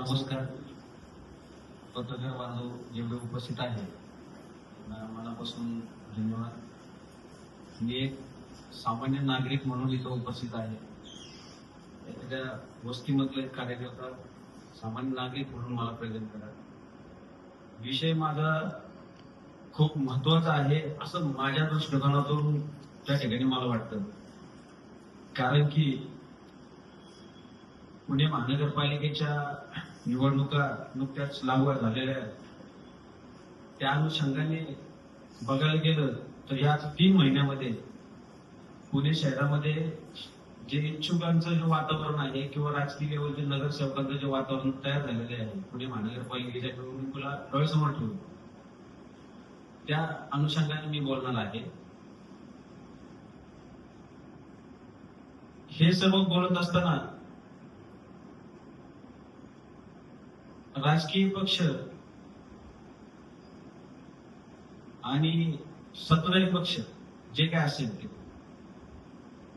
नमस्कार. पत्रकार बांधव जेवढे उपस्थित आहे त्यांना मनापासून धन्यवाद. मी एक सामान्य नागरिक म्हणून इथं उपस्थित आहे. एखाद्या वस्तीमधला एक कार्यकर्ता सामान्य नागरिक म्हणून मला प्रेझेंट करा. विषय माझा खूप महत्वाचा आहे असं माझ्या दृष्टिकोनातून त्या ठिकाणी मला वाटतं. कारण की पुणे महानगरपालिकेच्या निवडणुका नुकत्याच लागू झालेल्या आहेत. त्या अनुषंगाने बघायला गेलं तर या 3 महिन्यामध्ये पुणे शहरामध्ये जे इच्छुकांचं जे वातावरण आहे किंवा राजकीय लेवलचे नगरसेवकांचं जे वातावरण तयार झालेले आहे पुणे महानगरपालिकेच्या निवडणुकीला डोळ्यासमोर ठेवून त्या अनुषंगाने मी बोलणार आहे. हे सर्व बोलत असताना राजकीय पक्ष आणि सत्ताधारी पक्ष जे काय असेल ते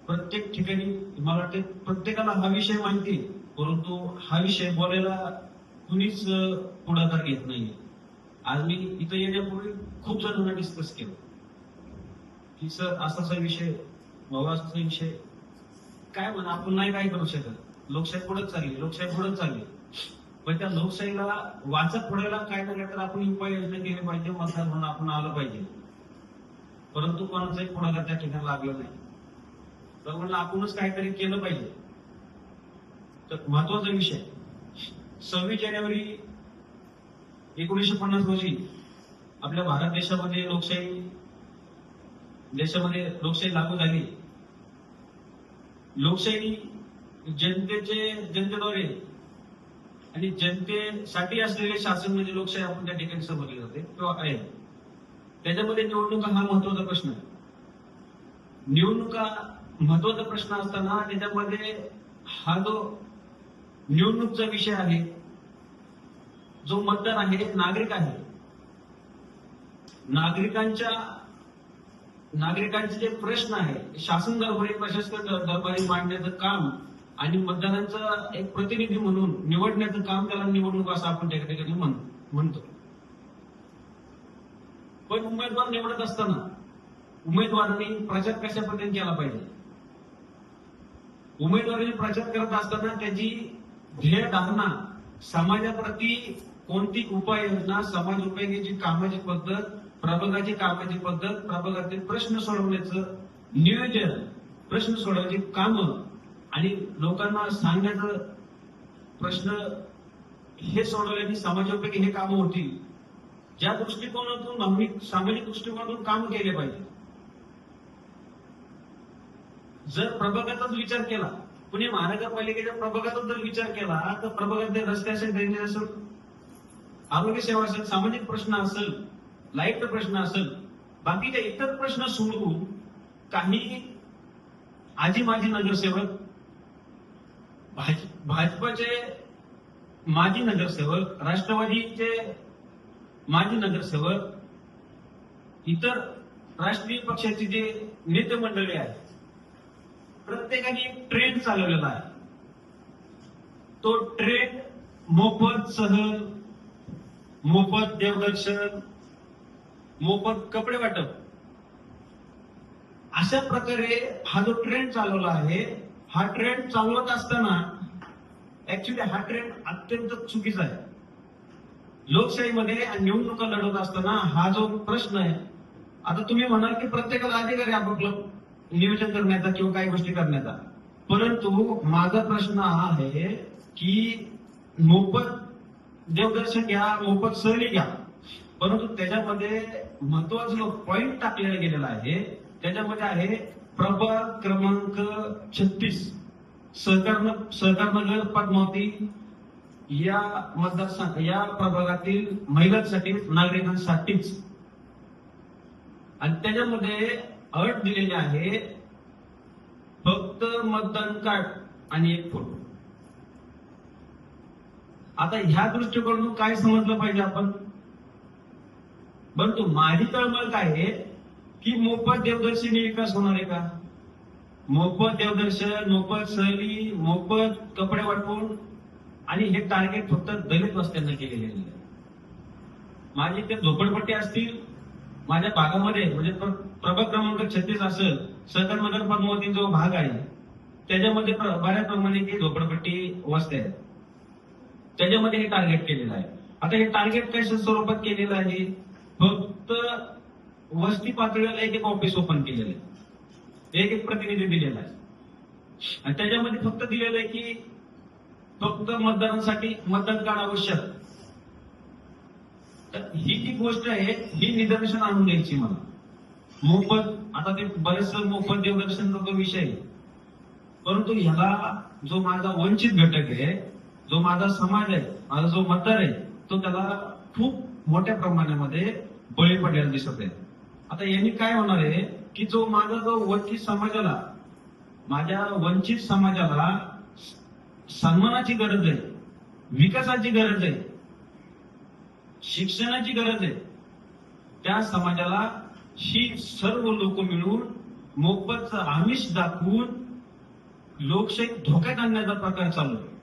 प्रत्येक ठिकाणी मला वाटते प्रत्येकाला हा विषय माहिती, परंतु हा विषय बोलायला कुणीच पुढाकार घेत नाहीये. आज मी इथं येण्यापूर्वी खूप जणांना डिस्कस केलं की सर असा विषय, बाबा असा विषय काय म्हणा, आपण नाही काय करू शकत. लोकशाही पुढे चालली, पण त्या लोकशाहीला वाचत फोडायला काय ना काय तर आपण उपाययोजना केली पाहिजे, मतदार म्हणून आपण आलं पाहिजे. परंतु कोणाचाही पुढाकार त्या ठिकाणी लागला नाही. तर म्हणलं आपणच काहीतरी केलं पाहिजे. तर महत्वाचा विषय 26 जानेवारी 1950 रोजी आपल्या भारत देशामध्ये लोकशाही लागू झाली. लोकशाही जनतेद्वारे आणि जनतेसाठी असलेले शासन म्हणजे लोकशाही आपण त्या ठिकाणी समजले जाते किंवा आहे. त्याच्यामध्ये निवडणुका हा महत्वाचा प्रश्न आहे. निवडणुका महत्वाचा प्रश्न असताना त्याच्यामध्ये हा जो निवडणूकचा विषय आहे, जो मतदार आहे, नागरिक आहे, नागरिकांचे जे प्रश्न आहे शासन दरबारी प्रशासक दरबारी मांडण्याचं काम आणि मतदारांचा एक प्रतिनिधी म्हणून निवडण्याचं काम, त्याला निवडणूक असं आपण त्या ठिकाणी म्हणतो. पण उमेदवार निवडत असताना उमेदवारांनी प्रचार कशा पद्धतीने केला पाहिजे. उमेदवारांनी प्रचार करत असताना त्याची ध्येय धारणा, समाजाप्रती कोणती उपाययोजना, समाज उपयोगीची कामाची पद्धत, प्रभागाची कामाची पद्धत, प्रभागातील प्रश्न सोडवण्याचं नियोजन, प्रश्न सोडवायची कामं आणि लोकांना सांगण्याचं प्रश्न हे सोडवल्याने समाजोपयोगी हे कामं होतील. ज्या दृष्टिकोनातून भावनिक सामाजिक दृष्टिकोनातून काम केले पाहिजे. जर प्रभागाचाच विचार केला, पुणे महानगरपालिकेच्या प्रभागाचा जर विचार केला तर प्रभागातले रस्ते असेल, ड्रेनेज असेल, आरोग्य सेवा असेल, सामाजिक प्रश्न असेल, लाईटचा प्रश्न असेल, बाकीच्या इतर प्रश्न सोडवून काही आजी माजी नगरसेवक, भाजपचे माजी नगरसेवक, राष्ट्रवादीचे माजी नगरसेवक, इतर राष्ट्रीय पक्षाचे जे नेते मंडळी आहेत, प्रत्येकाने एक ट्रेंड चालवलेला आहे. तो ट्रेंड मोफत सहल, मोफत देवदर्शन, मोफत कपडे वाटप, अशा प्रकारे हा जो ट्रेंड चालवला आहे. हा ट्रेंड चालवत असताना ऍक्च्युली हा ट्रेंड अत्यंत चुकीचा आहे. लोकशाहीमध्ये निवडणुका लढवत असताना हा जो प्रश्न आहे, आता तुम्ही म्हणाल की प्रत्येकाला अधिकार आहे आपापलं नियोजन करण्याचा किंवा काही गोष्टी करण्याचा, परंतु माझा प्रश्न हा आहे की मोफत देवदर्शन घ्या, मोफत सहली घ्या, परंतु त्याच्यामध्ये महत्वाचं पॉइंट टाकलेला गेलेला आहे. त्याच्यामध्ये आहे प्रभाग क्रमांक 36 सहकारनगर पद्मावती या मतदारसंघ, या प्रभागातील महिलांसाठी, नागरिकांसाठीच. आणि त्याच्यामध्ये अट दिलेली आहे फक्त मतदान कार्ड आणि एक फोटो. आता ह्या दृष्टिकोनातून काय समजलं पाहिजे आपण. परंतु माझी तळमळ काय आहे की मोफत देवदर्शनी विकास होणार आहे का? मोफत देवदर्शन, मोफत सहली, मोफत कपडे वाटून आणि हे टार्गेट फक्त दलित वस्त्यांना केले गेलेले आहे. माझी ते झोपडपट्टी असतील माझ्या भागामध्ये म्हणजे प्रभाग क्रमांक 36 असेल, सहकार नगर पद्मावती जो भाग आहे त्याच्यामध्ये बऱ्याच प्रमाणे झोपडपट्टी वस्त्या आहेत, त्याच्यामध्ये हे टार्गेट केलेलं आहे. आता हे टार्गेट कशा स्वरूपात केलेलं आहे? फक्त वस्ती पातळीला एक ऑफिस ओपन केलेलं आहे, एक प्रतिनिधी दिलेला आहे आणि त्याच्यामध्ये फक्त दिलेलं आहे की फक्त मतदानासाठी मतदान कार्ड आवश्यक. तर ही जी गोष्ट आहे ही निदर्शन आणून द्यायची मला. मोफत, आता ते बरेच मोफत देवदर्शनचा तो विषय आहे, परंतु ह्याला जो माझा वंचित घटक आहे, जो माझा समाज आहे, माझा जो मतदार आहे, तो त्याला खूप मोठ्या प्रमाणामध्ये बळी पडलेला दिसत आहे. आता यांनी काय होणार आहे की जो वंचित समाजाला, माझ्या वंचित समाजाला सन्मानाची गरज आहे, विकासाची गरज आहे, शिक्षणाची गरज आहे, त्या समाजाला ही सर्व लोक मिळून मोफतचं आमिष दाखवून लोकशाही धोक्यात आणण्याचा प्रकार चालू आहे.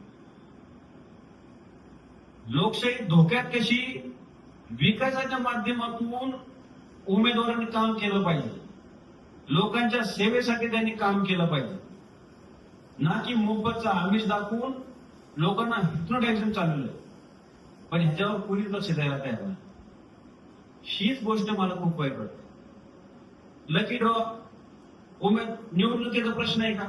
लोकशाही धोक्यात कशी? विकासाच्या माध्यमातून उमेदवारांनी काम केलं पाहिजे, लोकांच्या सेवेसाठी त्यांनी काम केलं पाहिजे, ना की मोफतचं आमिष दाखवून लोकांना हिप्नोटायझेशन चालवलं. पण ह्याच्यावर कोणीच लक्ष द्यायला तयार नाही. हीच गोष्ट मला खूप वाईट वाटते. लकी ड्रॉ निवडणुकीचा प्रश्न आहे का?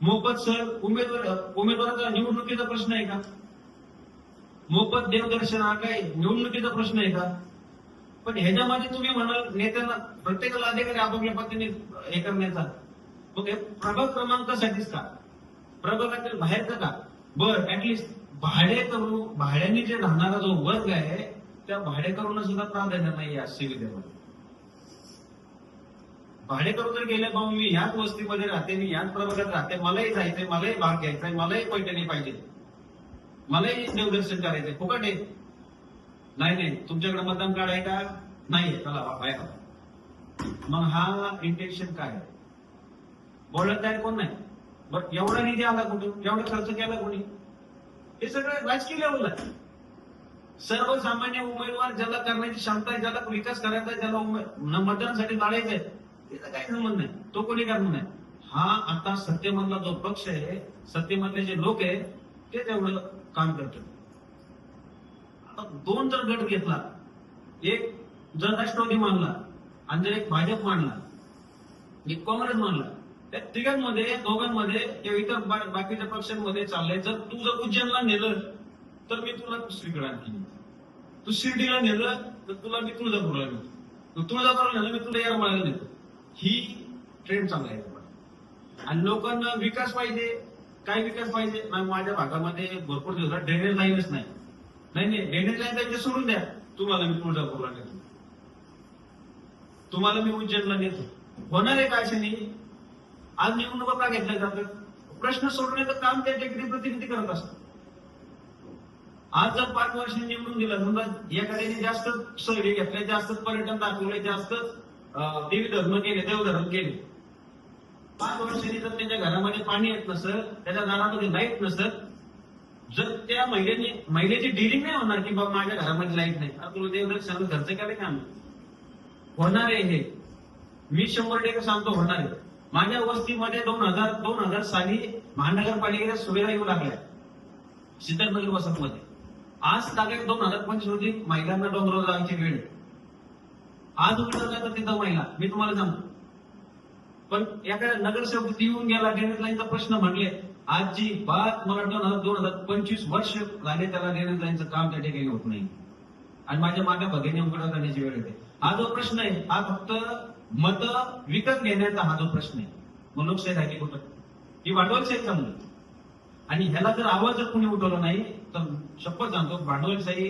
मोफत सर उमेदवाराचा निवडणुकीचा प्रश्न आहे का? मोफत देवदर्शन हा काय निवडणुकीचा प्रश्न आहे का? पण ह्याच्यामध्ये तुम्ही म्हणाल नेत्यांना प्रत्येकाला अधिकारी आपापल्या पद्धतीने हे करण्याचा, मग हे प्रभाग क्रमांकासाठीच का? प्रभागातील बाहेरचं का? बरं, ऍटलिस्ट भाड्याने जे राहणारा जो वर्ग आहे त्या भाडेकरूंना सुद्धा प्राधान्य नाही या सुविधेमध्ये. भाडेकरू जर गेले बाबा मी याच वस्तीमध्ये राहते, मी याच प्रभागात राहते, मलाही जायचंय, मलाही भाग घ्यायचाय, मलाही पैठणी पाहिजे, मलाही देवदर्शन करायचंय, फुकट आहे. नाही, तुमच्याकडे मतदान कार्ड आहे का? नाही, चला बाहेर. मग हा इंटेन्शन काय आहे? बोलत तयार कोण नाही. बट एवढा निधी आला कुठून? एवढा खर्च केला कोणी? हे सगळं राजकीय लेवलला. सर्वसामान्य उमेदवार ज्याला करण्याची क्षमता आहे, ज्याला विकास करायचा आहे, ज्याला मतदानासाठी लढायचंय, त्याचा काही संबंध नाही, तो कोणी करणार नाही. हा आता सत्तेमधला जो पक्ष आहे, सत्तेमधले जे लोक आहे ते तेवढं काम करतात. आता दोन जर गट घेतला, एक जर राष्ट्रवादी मानला आणि जर एक भाजप मानला, एक काँग्रेस मानला, त्या तिघांमध्ये दोघांमध्ये किंवा इतर बाकीच्या पक्षांमध्ये चाललंय. जर तू जर उज्जैनला नेलं तर मी तुला दुसरीकडे आणखी, तू शिर्डीला नेलं तर तुला मी तुळजापूरला नेतो, तुळजापूरला नेलं मी तुला येरमाळ्याला नेतो. ही ट्रेंड चांगला आहे. आणि लोकांना विकास पाहिजे. काय विकास पाहिजे? माझ्या भागामध्ये भरपूर दिवसात ड्रेनेज लाईनच नाही. ड्रेनेज लाईन त्यांचे सोडून द्या, तुम्हाला मी तुळजापूरला नेतो, तुम्हाला मी उज्जैनला नेतो. होणार आहे का अशाने? आज निवडणुका का घेतल्या जातात? प्रश्न सोडवण्याचं काम त्या ठिकाणी प्रतिनिधी करत असतात. आज जर 5 वर्षांनी निवडून दिलं, समजा एखाद्याने जास्त सहली घेतल्या, जास्त पर्यटन दाखवले, जास्त देवी धर्म केले, देवधर्म केले, 5 वर्षांनी जर त्यांच्या घरामध्ये पाणी येत नसत, त्याच्या दारामध्ये लाईट नसत, जर त्या महिलेची डिलिंग नाही होणार की बाबा माझ्या घरामध्ये लाईट नाही, तुला देवदर्शन खर्च केला का? होणार आहे हे, मी 100% सांगतो, होणार आहे. माझ्या वस्तीमध्ये 2000 साली महानगरपालिकेच्या सुविधा येऊ लागल्या सिद्धार्थनगर वसतमध्ये. आज तारीख 2025 रोजी महिलांना डोंगरावर जायची वेळ. आज उघडला तर तिथं महिला, मी तुम्हाला सांगतो. पण एखाद्या नगरसेवक येऊन गेला, ड्रेनेज लाईनचा प्रश्न म्हणले, आजची बात मला 2025 वर्ष झाले त्याला ड्रेनेज लाईनचं काम त्या ठिकाणी होत नाही. आणि माझ्या मागे भगिनी उघडा करण्याची वेळ येते. हा जो प्रश्न आहे हा फक्त मत विकत घेण्याचा हा जो प्रश्न आहे. मग लोकशाही राहिली कुठं? ही भांडवलशाही चांगली. आणि ह्याला जर आवाज जर कोणी उठवला नाही तर शपथ सांगतो भांडवलशाही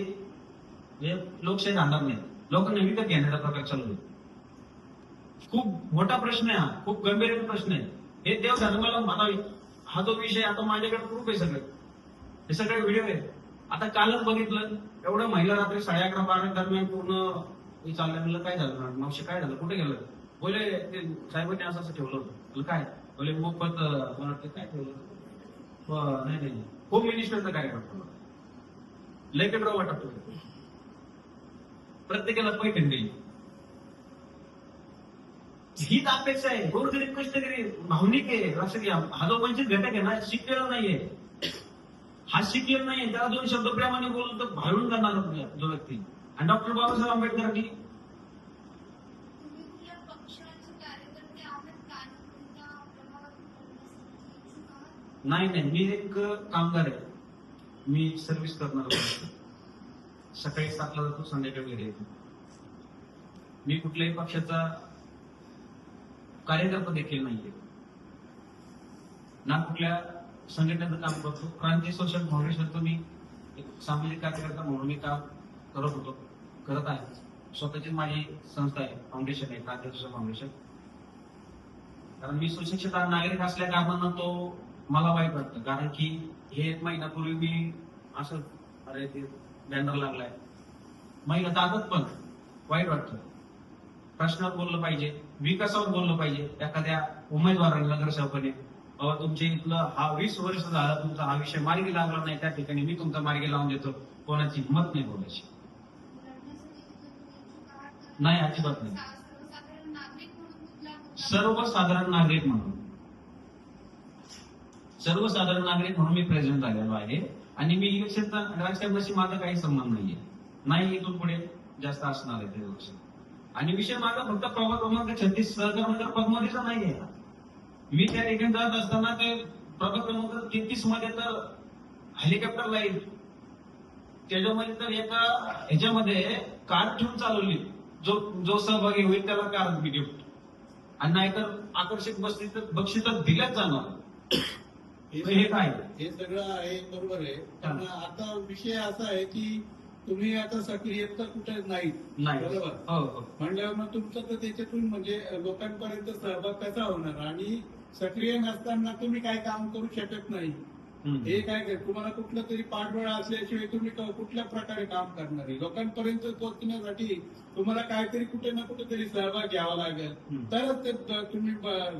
हे लोकशाही राहणार नाही. लोकांना विकत घेण्याचा प्रकार चालू आहे. खूप मोठा प्रश्न आहे हा, खूप गंभीर प्रश्न आहे. हे देव धर्माला म्हणावे हा जो विषय, आता माझ्याकडे प्रूफ आहे सगळे, हे सगळे व्हिडिओ आहे. आता कालच बघितलं, एवढं महिला रात्री 11:30-12 दरम्यान पूर्ण चाललं. म्हणलं काय झालं मावशी, काय झालं, कुठे गेलं? बोले ते साहेबांनी असं ठेवलं होतं. काय बोले मोफत, मला वाटतं काय ठेवलं होतं, नाही होम मिनिस्टरचा कार्यकर्ता लय कडरा वाटत होतं. प्रत्येकाला पैठण देईल हीच अपेक्षा आहे. गोरगरीब कष्टकरी भावनिक आहे. लक्षात घ्या, हा जो वंचित घटक आहे ना, शिकलेला नाहीये. हा शिकलेला नाहीये. त्याला दोन शब्द प्रेमाने बोलून तर भाळून जाणार जो व्यक्ती. आणि डॉक्टर बाबासाहेब आंबेडकरांनी नाही नाही, मी एक कामगार आहे. मी सर्व्हिस करणार आहे. सकाळी 7ला जातो, संध्याकाळी घरी येतो. मी कुठल्याही पक्षाचा कार्यकर्ता देखील नाहीये, ना कुठल्या संघटनेचं काम करतो. क्रांती सोशल फाउंडेशनचं मी एक सामाजिक कार्यकर्ता म्हणून मी काम करत आहे. स्वतःची माझी संस्था आहे, फाउंडेशन आहे, क्रांती सोशल फाउंडेशन. कारण मी सुशिक्षित नागरिक असल्या कारणानं तो मला वाईट वाटतं. कारण की हे 1 महिन्यापूर्वी मी असं अरे ते बॅनर लागलाय महिला दादत पण वाईट वाटतं. प्रश्नावर बोललं पाहिजे, विकासावर बोललं पाहिजे. एखाद्या उमेदवाराला नगरसेवकाने बाबा तुमच्या इथलं हा 20 वर्ष झाला तुमचा हा विषय मार्गी लागला नाही, त्या ठिकाणी मी तुमचा मार्गी लावून देतो. कोणाची हिंमत नाही बोलायची. नाही, अजिबात नाही. सर्वसाधारण नागरिक म्हणून मी प्रेझेंट झालेलो आहे. आणि मी इलेक्शनचा राजकारणाशी माझा काही संबंध नाहीये. नाही इथून पुढे जास्त असणार आहे ते इलेक्शन. आणि विषय माझा फक्त प्रभाग क्रमांक 36 सहकार पद्मतीचा नाहीये. मी त्या ठिकाणी जात असताना ते प्रभाग क्रमांक 33 मध्ये तर हेलिकॉप्टर लाईल, त्याच्यामध्ये तर एका ह्याच्यामध्ये कार ठेवून चालवली. जो सहभागी होईल त्याला कार गिफ्ट, आणि नाहीतर आकर्षक बक्षीस तर दिल्याच जाणार. हे काय हे सगळं आहे, बरोबर आहे. पण आता विषय असा आहे की तुम्ही आता सक्रिय तर कुठे नाही, बरोबर. म्हणल्यावर मग तुमचं तर त्याच्यातून म्हणजे लोकांपर्यंत सहभाग कसा होणार. आणि सक्रिय नसताना तुम्ही काय काम करू शकत नाही. हे काय तुम्हाला कुठलं तरी पाठबळ असल्याशिवाय तुम्ही कुठल्या प्रकारे काम करणार आहे. लोकांपर्यंत पोहोचण्यासाठी तुम्हाला काहीतरी कुठे ना कुठेतरी सहभाग घ्यावा लागेल, तरच ते तुम्ही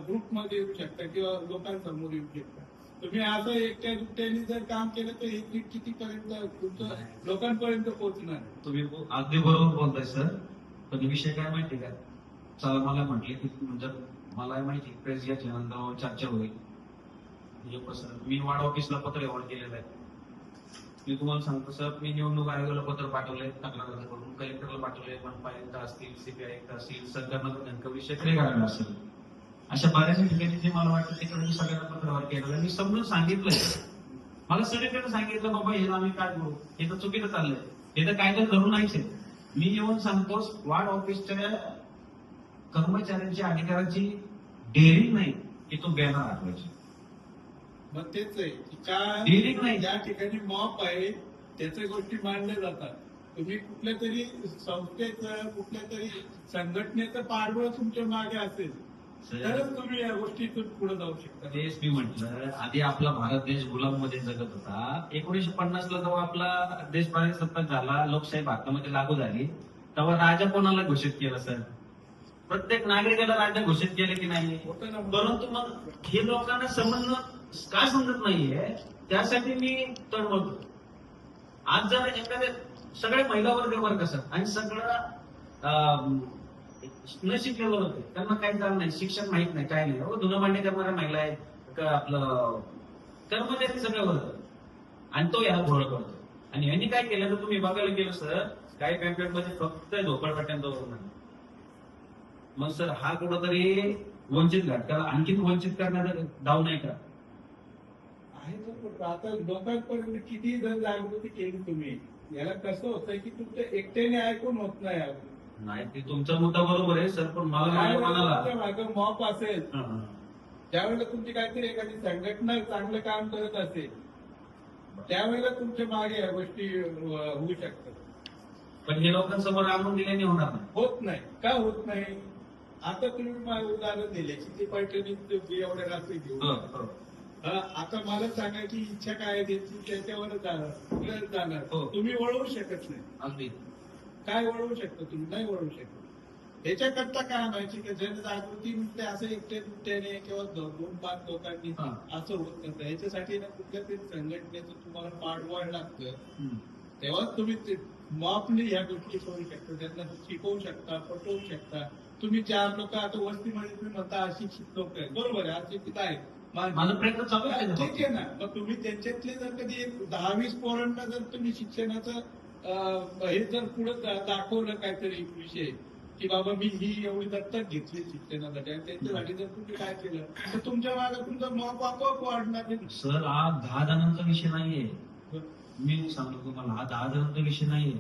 ग्रुपमध्ये येऊ शकता किंवा लोकांसमोर येऊ शकता. तुम्ही असं एकट्या दुट्याने जर काम केलं तर हे कितीपर्यंत तुमचं लोकांपर्यंत पोहोचणार. तुम्ही अगदी बरोबर बोलताय सर. पण विषय काय माहिती का, चला मला म्हटले की म्हणजे मला माहिती प्रेस याच्यानंतर चर्चा होईल. मी वार्ड ऑफिसला पत्र व्यवहार केलेलं आहे. मी तुम्हाला सांगतो सर, मी निवडणूक आयोगाला पत्र पाठवलंय, तक्रार करून कलेक्टरला पाठवलंय, मनपायुक्त असतील, सीबीआय असतील, सरकारनं विषय करायला असेल, अशा बऱ्याच ठिकाणी जे मला वाटतं तिकडे मी सगळ्यांना पत्रव्यवहार केलेला. मी समजून सांगितलंय, मला सगळीकडे सांगितलं बाबा हे आम्ही काय करू, हे तर चुकीचं चाललंय, हे तर कायदा धरून नाहीच आहे. मी येऊन सांगतो वार्ड ऑफिसच्या कर्मचाऱ्यांची अधिकाराची डेअरिंग नाही की तो बॅनर आठवायची. मग तेच आहे डेअरिंग नाही. ज्या ठिकाणी मॉप आहे त्याच्या गोष्टी मांडल्या जातात. तुम्ही कुठल्या तरी संस्थेचं कुठल्या तरी संघटनेचं पाठबळ तुमच्या मागे असेल तरच तुम्ही या गोष्टीतून पुढे जाऊ शकता. तेच मी म्हटलं, आधी आपला भारत देश गुलाममध्ये जगत होता. 1950 ला जेव्हा आपला देश सत्ता झाला, लोकशाही भारतामध्ये लागू झाली, तेव्हा राजा कोणाला घोषित केलं सर? प्रत्येक नागरिकाला राजा घोषित केलं की नाही? परंतु मग हे लोकांना समजणं का समजत नाहीये, त्यासाठी मी तळमळतो. आज जर एखाद्या सगळ्या महिला वर्ग कसं आणि सगळं न शिकलेलं होते, त्यांना काही जाण नाही, शिक्षण माहित नाही, काय नाही. धुणं भांडी करणाऱ्या महिला आहेत, आपलं कर्मचारी सगळं वर्ग, आणि तो याला घोळ करतो. आणि यांनी काय केलं तर तुम्ही बघायला गेलं सर, काही पॅम्पलेटमध्ये फक्त झोपडपट्ट्यांचा वर्णन. मग सर हा कुठंतरी वंचित घटकाला आणखीन वंचित करण्याचा डाव नाही का? आता लोकांपर्यंत किती जण जागृती केली तुम्ही, याला कसं होतंय की तुमचं एकट्याने ऐकून होत नाही. नाही, ते तुमचा मुद्दा बरोबर आहे सर, पण मला मागे मॉप असेल त्यावेळेला तुमची काहीतरी एखादी संघटना चांगलं काम करत असेल त्यावेळेला तुमच्या मागे या गोष्टी होऊ शकतात. पण हे लोकांसमोर आणून दिल्याने होणार नाही. होत नाही का होत नाही? आता तुम्ही उदाहरण दिले की ते पैठणी एवढ्या रात्री घेऊन, आता मला सांगायची इच्छा काय आहे त्याची, त्याच्यावरच जाणार. तुम्ही वळवू शकत नाही. अगदी काय वळवू शकता तुम्ही? नाही वळवू शकत. ह्याच्याकरता काय आणायची की जनजागृती म्हणते असं एकटे दुकट्याने किंवा 2-5 लोकांनी हा. असं होत नसतं. ह्याच्यासाठी ना कुठल्या तरी संघटनेचं तुम्हाला पाठबळ लागतं. तेव्हाच तुम्ही मॉपने ह्या गोष्टी करू शकता, त्यांना शिकवू शकता, पटवू शकता. तुम्ही 4 लोक आता वस्तीमध्ये तुम्ही म्हणता अशिक्षित लोक आहेत, बरोबर आहे, अशिक्षित आहेत. माझा प्रयत्न चालू आहे. ठीक आहे ना, मग तुम्ही त्यांच्यातले जर कधी 10-20 पोरांना जर तुम्ही शिक्षणाचं हे जर पुढे दाखवलं काहीतरी विषय की बाबा मी ही एवढी दत्तक घेतली शिक्षणासाठी आणि त्यांच्यासाठी जर तुम्ही काय केलं तर तुमच्या मागे तुमचं मॉप आपोआप वाढणार नाही. सर हा 10 जणांचा विषय नाहीये. मी सांगतो तुम्हाला हा 10 जणांचा विषय नाहीये.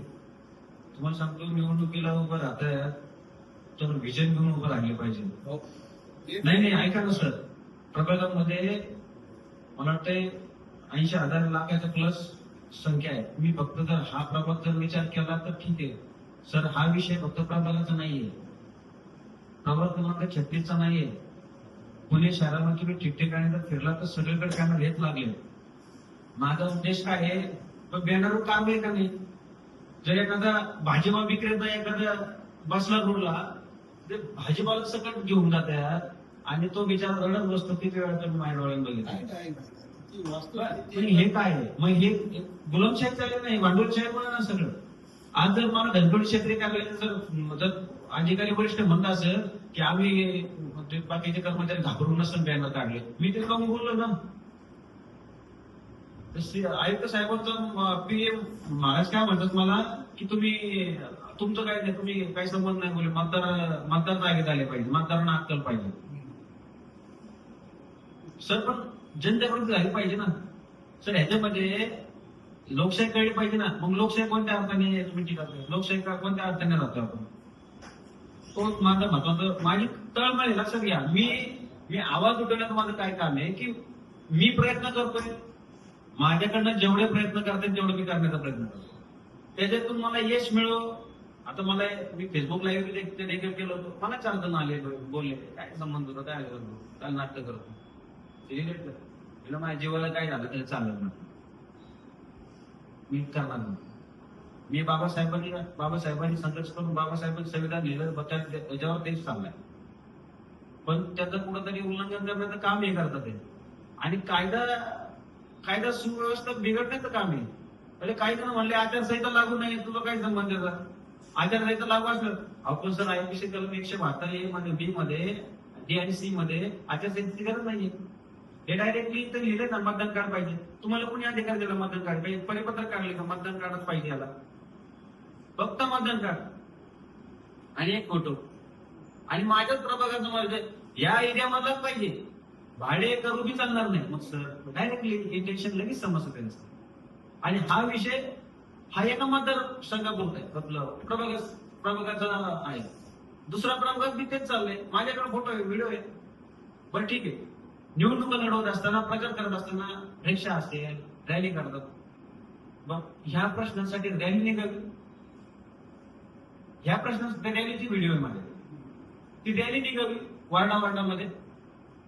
तुम्हाला सांगतो निवडणुकीला उभं राहताय तर विजन घेऊन उभं राहिले पाहिजे. हो. नाही नाही ऐका ना सर, प्रबोधनमध्ये मला वाटतंय 80,000 लाखाचा प्लस संख्या आहे. मी फक्त जर हा प्रभाग जर विचार केला तर ठीक आहे सर. हा विषय फक्त प्रभागाचा नाहीये, प्रभाग क्रमांक 36चा नाहीये. पुणे शहरामध्ये तुम्ही ठिकठिकाणी जर फिरला तर सगळीकडे कॅमेरा हेच लागले. माझा उद्देश काय आहे, बॅनरवर काम आहे का नाही. जर एखादा भाजीपाला विक्रेता एखादा बसला रोडला ते भाजीपाला सकट घेऊन जातात आणि तो विचार रडत बसतो किती वेळा तुम्ही माझ्या डोळ्यात बघितलं. नाही. ती वास्तव पण हे काय आहे, मग हे गुलामशाही चालले नाही, भांडवलशाही म्हणा ना सगळं. आज जर मला धनगड क्षेत्रीय कार्यालय जर अधिकारी वरिष्ठ म्हणत असेल की आम्ही बाकीचे कर्मचारी घाबरून नसून बॅनर काढले, मी ते काम बोललो ना. आयुक्त साहेबांचं पीएम महाराज काय म्हणतात मला की तुम्ही तुमचं काय नाही, तुम्ही काही संबंध नाही बोले. मतदार जागेत आले पाहिजे, मतदारांना अक्कल पाहिजे. सर पण जनजागृती झाली पाहिजे ना सर. ह्याच्यामध्ये लोकशाही कळली पाहिजे ना. मग लोकशाही कोणत्या अर्थाने तुम्ही टीका करता, लोकशाही कोणत्या अर्थाने राहतो आपण, तो माझं महत्वाचं. माझी तळमळ आहे, लक्षात घ्या. मी आवाज उठवण्याचं माझं काय काम आहे की मी प्रयत्न करतोय, माझ्याकडनं जेवढे प्रयत्न करतात तेवढे मी करण्याचा प्रयत्न करतो. त्याच्यातून मला यश मिळो. आता मला मी फेसबुक लाईव्ह देखील केलं होतं, मला 4 जण आले बोलले काय संबंध होता, काय करतो, काय नाटक करतो. ते माझ्या जीवाला काय झालं तरी चालत नाही, मी करणार नाही. मी बाबासाहेबांनी संघर्ष करून बाबासाहेबांनी संविधान लिहिलं, त्याच्यावर तेच चाललंय. पण त्याचं कुठंतरी उल्लंघन करण्याचं काम हे करतात ते. आणि कायदा सुव्यवस्था बिघडण्याचं काम आहे. म्हणजे काही जण म्हणले आचारसंहिता लागू नाही, तुला काय संबंध त्याचा. आचारसंहिता लागू असलं आपण सर आयपीसी कलम 172 मध्ये बी मध्ये डी आणि सी मध्ये आचारसंहितेची गरज नाहीये. हे डायरेक्टली तर लिहिलंय ना मतदान कार्ड पाहिजे. तुम्हाला कोणी अधिकार दिला मतदान कार्ड पाहिजे, परिपत्र काढले का मतदान कार्डच पाहिजे याला. फक्त मतदान कार्ड आणि एक फोटो आणि माझ्याच प्रभागाचं मला या एरियामधलाच पाहिजे, भाडे करू बी चालणार नाही. मग सर डायरेक्टली इंटेन्शन लगेच समजतं त्यांचं. आणि हा विषय हा एका मतदारसंघापुरता आहे, आपलं प्रभागाचा आहे. दुसरा प्रभागात बी तेच चाललंय. माझ्याकडे फोटो आहे, व्हिडिओ आहे. बरं ठीक आहे, निवडणुका लढवत असताना, प्रचार करत असताना रिक्षा असेल, रॅली करतात. मग ह्या प्रश्नांसाठी रॅली निघावी, ह्या प्रश्नासाठी रॅलीची व्हिडिओ आहे माझ्या. ती रॅली निघावी वार्डामध्ये,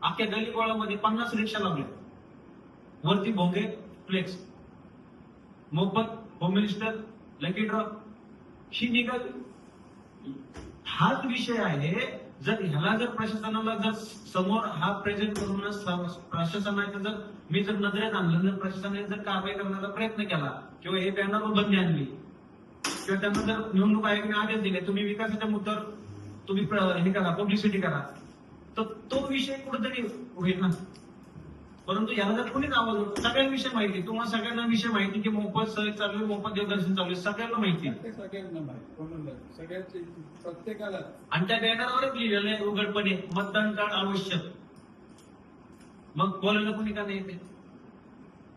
अख्ख्या गल्लीबोळामध्ये 50 रिक्षा लावल्या, वरती भोंगे फ्लेक्स, मोफत होम मिनिस्टर, लकी ड्रॉ, ही निघावी. हाच विषय आहे. जर ह्याला जर प्रशासनाला जर समोर हा प्रेझेंट करून प्रशासनाचं जर मी जर नजरेत आणलं, जर प्रशासनाने जर कारवाई करण्याचा प्रयत्न केला किंवा हे बॅनरवर बंदी आणली किंवा त्यांना जर निवडणूक आयोगाने आदेश दिले तुम्ही विकासाच्या मुद्द्यावर तुम्ही हे करा, पब्लिसिटी करा, तर तो विषय कुठेतरी होईल ना. परंतु याला जर कोणीच आवाज होतो, सगळ्या विषय माहिती, तुम्हाला सगळ्यांना विषय माहिती की मोफत सहज चालू आहे, मोफत देवदर्शन चालू आहे, सगळ्यांना माहिती आहे. सगळ्यांना माहिती, कोणाला सगळ्यांची प्रत्येकाला. आणि त्या बॅनरवरच लिहिलेलं आहे उघडपणे मतदान कार्ड आवश्यक. मग बोलायला कोणी का नाही येते,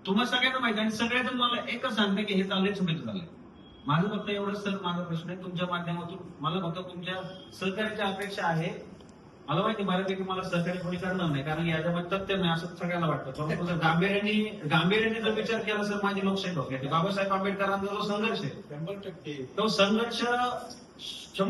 तुम्हाला सगळ्यांना माहिती. आणि सगळ्यातून मला एकच सांगते की हे चाललंय चुकीचं झालंय. माझं फक्त एवढंच सर माझा प्रश्न आहे, तुमच्या माध्यमातून मला फक्त तुमच्या सहकार्याची अपेक्षा आहे. मला माहिती बऱ्यापैकी मला सहकार्य कोणी करणार नाही, कारण याच्यामध्ये तथ्य नाही असं सगळ्यांना वाटतं. परंतु जर गांभीर्याने जर विचार केला सर माझी लोकशाही धोक्यात. बाबासाहेब आंबेडकरांचा जो संघर्ष आहे 100% तो संघर्ष 100